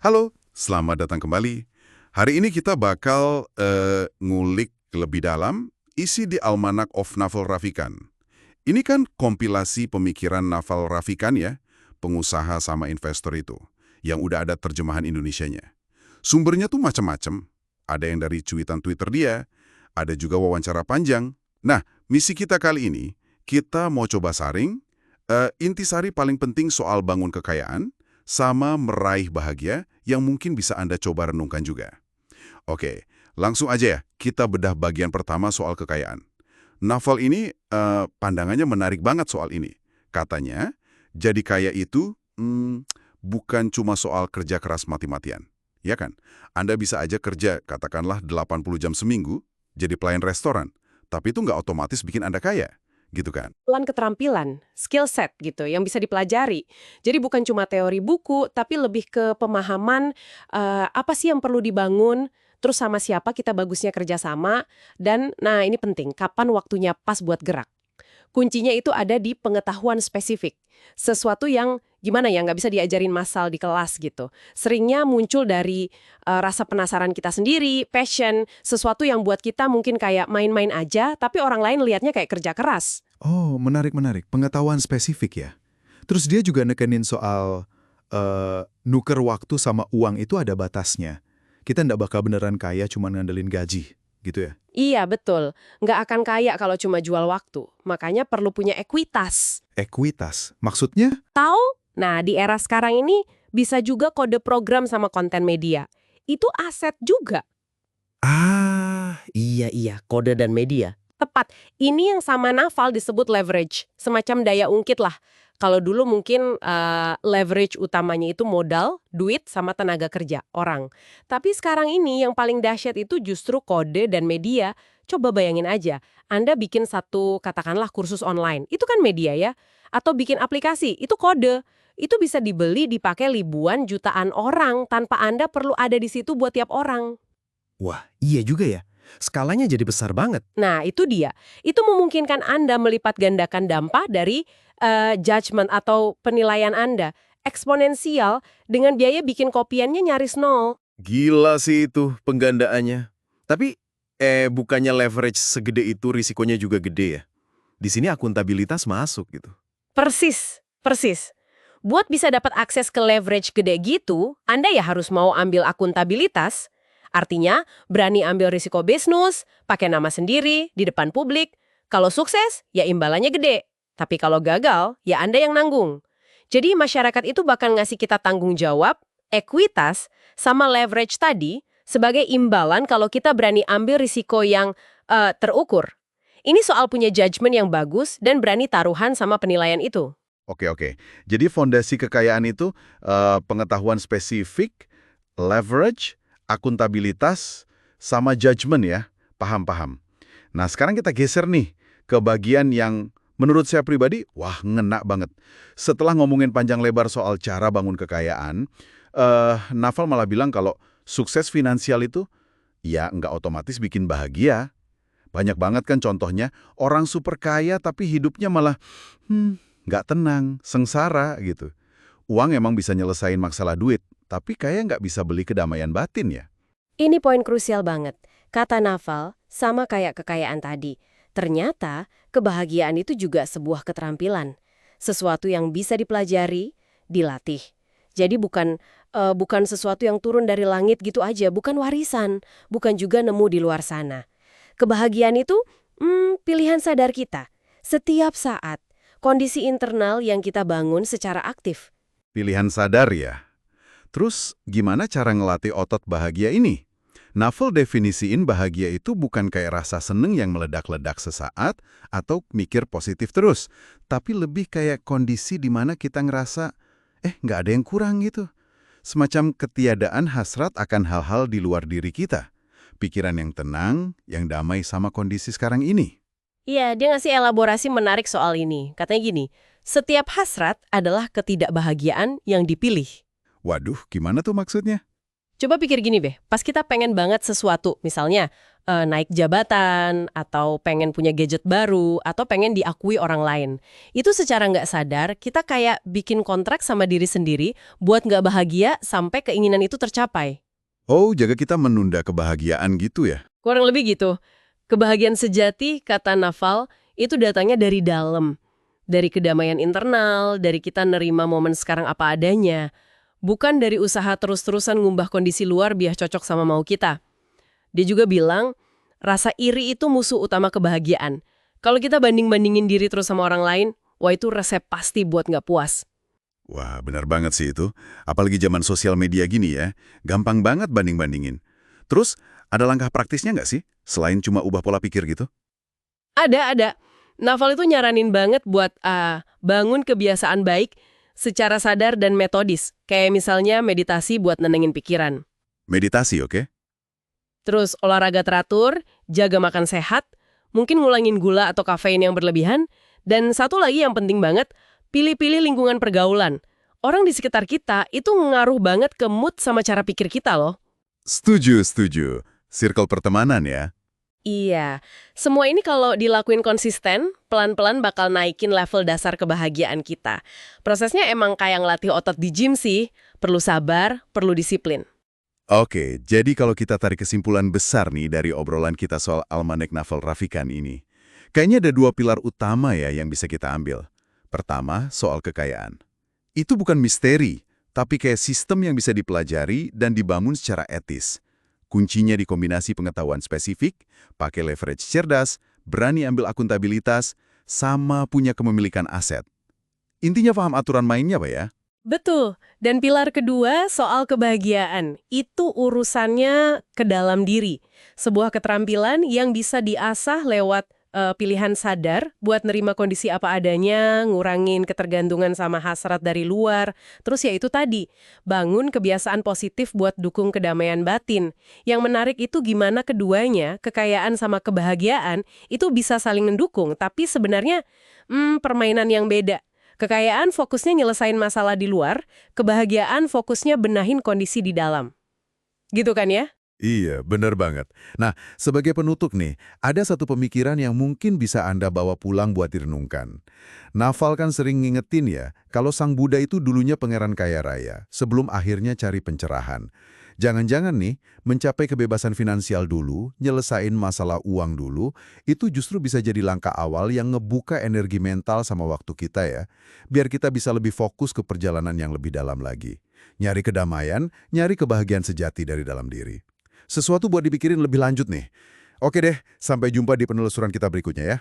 Halo, selamat datang kembali. Hari ini kita bakal ngulik lebih dalam isi di Almanac of Naval Ravikant. Ini kan kompilasi pemikiran Naval Ravikant ya, pengusaha sama investor itu, yang udah ada terjemahan Indonesianya. Sumbernya tuh macam-macam. Ada yang dari cuitan Twitter dia, ada juga wawancara panjang. Nah, misi kita kali ini, kita mau coba saring, intisari paling penting soal bangun kekayaan, sama meraih bahagia yang mungkin bisa Anda coba renungkan juga. Oke, langsung aja ya, kita bedah bagian pertama soal kekayaan. Naval ini pandangannya menarik banget soal ini. Katanya, jadi kaya itu bukan cuma soal kerja keras mati-matian. Ya kan? Anda bisa aja kerja, katakanlah 80 jam seminggu, jadi pelayan restoran. Tapi itu nggak otomatis bikin Anda kaya. Gitu kan? Pelan keterampilan, skill set gitu, yang bisa dipelajari. Jadi bukan cuma teori buku, tapi lebih ke pemahaman apa sih yang perlu dibangun, terus sama siapa kita bagusnya kerjasama, dan nah ini penting, kapan waktunya pas buat gerak. Kuncinya itu ada di pengetahuan spesifik. Sesuatu yang gimana ya, nggak bisa diajarin massal di kelas gitu. Seringnya muncul dari rasa penasaran kita sendiri, passion, sesuatu yang buat kita mungkin kayak main-main aja, tapi orang lain lihatnya kayak kerja keras. Oh, menarik. Pengetahuan spesifik ya. Terus dia juga nekenin soal nuker waktu sama uang itu ada batasnya. Kita ndak bakal beneran kaya cuma ngandelin gaji, gitu ya. Iya, betul. Nggak akan kaya kalau cuma jual waktu. Makanya perlu punya ekuitas. Ekuitas, maksudnya? Tahu? Nah, di era sekarang ini bisa juga kode program sama konten media. Itu aset juga. Iya, kode dan media. Tepat. Ini yang sama Naval disebut leverage. Semacam daya ungkit lah. Kalau dulu mungkin leverage utamanya itu modal, duit, sama tenaga kerja, orang. Tapi sekarang ini yang paling dahsyat itu justru kode dan media. Coba bayangin aja, Anda bikin satu, katakanlah kursus online. Itu kan media ya. Atau bikin aplikasi, itu kode. Itu bisa dibeli, dipakai ribuan, jutaan orang tanpa Anda perlu ada di situ buat tiap orang. Wah, iya juga ya. Skalanya jadi besar banget. Nah, itu dia. Itu memungkinkan Anda melipat gandakan dampak dari judgment atau penilaian Anda. Eksponensial dengan biaya bikin kopiannya nyaris nol. Gila sih itu penggandaannya. Tapi, bukannya leverage segede itu risikonya juga gede ya? Di sini akuntabilitas masuk gitu. Persis. Buat bisa dapat akses ke leverage gede gitu, Anda ya harus mau ambil akuntabilitas. Artinya, berani ambil risiko bisnis, pakai nama sendiri, di depan publik. Kalau sukses, ya imbalannya gede. Tapi kalau gagal, ya Anda yang nanggung. Jadi masyarakat itu bakal ngasih kita tanggung jawab, ekuitas, sama leverage tadi sebagai imbalan kalau kita berani ambil risiko yang terukur. Ini soal punya judgement yang bagus dan berani taruhan sama penilaian itu. Oke. Jadi fondasi kekayaan itu pengetahuan spesifik, leverage, akuntabilitas, sama judgment ya. Paham. Nah, sekarang kita geser nih ke bagian yang menurut saya pribadi, wah ngena banget. Setelah ngomongin panjang lebar soal cara bangun kekayaan, Naval malah bilang kalau sukses finansial itu ya nggak otomatis bikin bahagia. Banyak banget kan contohnya, orang super kaya tapi hidupnya malah nggak tenang, sengsara gitu. Uang emang bisa nyelesain masalah duit, tapi kayak nggak bisa beli kedamaian batin ya. Ini poin krusial banget. Kata Naval, sama kayak kekayaan tadi. Ternyata, kebahagiaan itu juga sebuah keterampilan. Sesuatu yang bisa dipelajari, dilatih. Jadi bukan sesuatu yang turun dari langit gitu aja, bukan warisan, bukan juga nemu di luar sana. Kebahagiaan itu pilihan sadar kita. Setiap saat, kondisi internal yang kita bangun secara aktif. Pilihan sadar ya. Terus gimana cara ngelatih otot bahagia ini? Naval definisiin bahagia itu bukan kayak rasa seneng yang meledak-ledak sesaat atau mikir positif terus, tapi lebih kayak kondisi di mana kita ngerasa, nggak ada yang kurang gitu. Semacam ketiadaan hasrat akan hal-hal di luar diri kita. Pikiran yang tenang, yang damai sama kondisi sekarang ini. Iya, dia ngasih elaborasi menarik soal ini. Katanya gini, setiap hasrat adalah ketidakbahagiaan yang dipilih. Waduh, gimana tuh maksudnya? Coba pikir gini deh, pas kita pengen banget sesuatu, misalnya naik jabatan, atau pengen punya gadget baru, atau pengen diakui orang lain. Itu secara nggak sadar, kita kayak bikin kontrak sama diri sendiri buat nggak bahagia sampai keinginan itu tercapai. Oh, jaga kita menunda kebahagiaan gitu ya? Kurang lebih gitu. Kebahagiaan sejati, kata Naval, itu datangnya dari dalam. Dari kedamaian internal, dari kita nerima momen sekarang apa adanya. Bukan dari usaha terus-terusan ngumbah kondisi luar biar cocok sama mau kita. Dia juga bilang, rasa iri itu musuh utama kebahagiaan. Kalau kita banding-bandingin diri terus sama orang lain, wah itu resep pasti buat nggak puas. Wah, benar banget sih itu. Apalagi zaman sosial media gini ya, gampang banget banding-bandingin. Terus, ada langkah praktisnya nggak sih? Selain cuma ubah pola pikir gitu? Ada. Naval itu nyaranin banget buat bangun kebiasaan baik secara sadar dan metodis. Kayak misalnya meditasi buat nenangin pikiran. Meditasi, oke? Terus olahraga teratur, jaga makan sehat, mungkin ngulangin gula atau kafein yang berlebihan, dan satu lagi yang penting banget, pilih-pilih lingkungan pergaulan. Orang di sekitar kita itu ngaruh banget ke mood sama cara pikir kita loh. Setuju. Circle pertemanan ya? Iya, semua ini kalau dilakuin konsisten, pelan-pelan bakal naikin level dasar kebahagiaan kita. Prosesnya emang kayak ngelatih otot di gym sih, perlu sabar, perlu disiplin. Oke, jadi kalau kita tarik kesimpulan besar nih dari obrolan kita soal Almanek Naval Ravikant ini, kayaknya ada 2 pilar utama ya yang bisa kita ambil. Pertama, soal kekayaan. Itu bukan misteri, tapi kayak sistem yang bisa dipelajari dan dibangun secara etis. Kuncinya di kombinasi pengetahuan spesifik, pakai leverage cerdas, berani ambil akuntabilitas, sama punya kepemilikan aset. Intinya paham aturan mainnya, Pak ya? Betul, dan pilar kedua soal kebahagiaan. Itu urusannya ke dalam diri. Sebuah keterampilan yang bisa diasah lewat pilihan sadar buat nerima kondisi apa adanya, ngurangin ketergantungan sama hasrat dari luar. Terus ya itu tadi, bangun kebiasaan positif buat dukung kedamaian batin. Yang menarik itu gimana keduanya, kekayaan sama kebahagiaan, itu bisa saling mendukung, tapi sebenarnya permainan yang beda. Kekayaan fokusnya nyelesain masalah di luar, kebahagiaan fokusnya benahin kondisi di dalam. Gitu kan ya? Iya, benar banget. Nah, sebagai penutup nih, ada satu pemikiran yang mungkin bisa Anda bawa pulang buat direnungkan. Naval kan sering ngingetin ya, kalau Sang Buddha itu dulunya pangeran kaya raya, sebelum akhirnya cari pencerahan. Jangan-jangan nih, mencapai kebebasan finansial dulu, nyelesain masalah uang dulu, itu justru bisa jadi langkah awal yang ngebuka energi mental sama waktu kita ya, biar kita bisa lebih fokus ke perjalanan yang lebih dalam lagi. Nyari kedamaian, nyari kebahagiaan sejati dari dalam diri. Sesuatu buat dipikirin lebih lanjut nih. Oke deh, sampai jumpa di penelusuran kita berikutnya ya.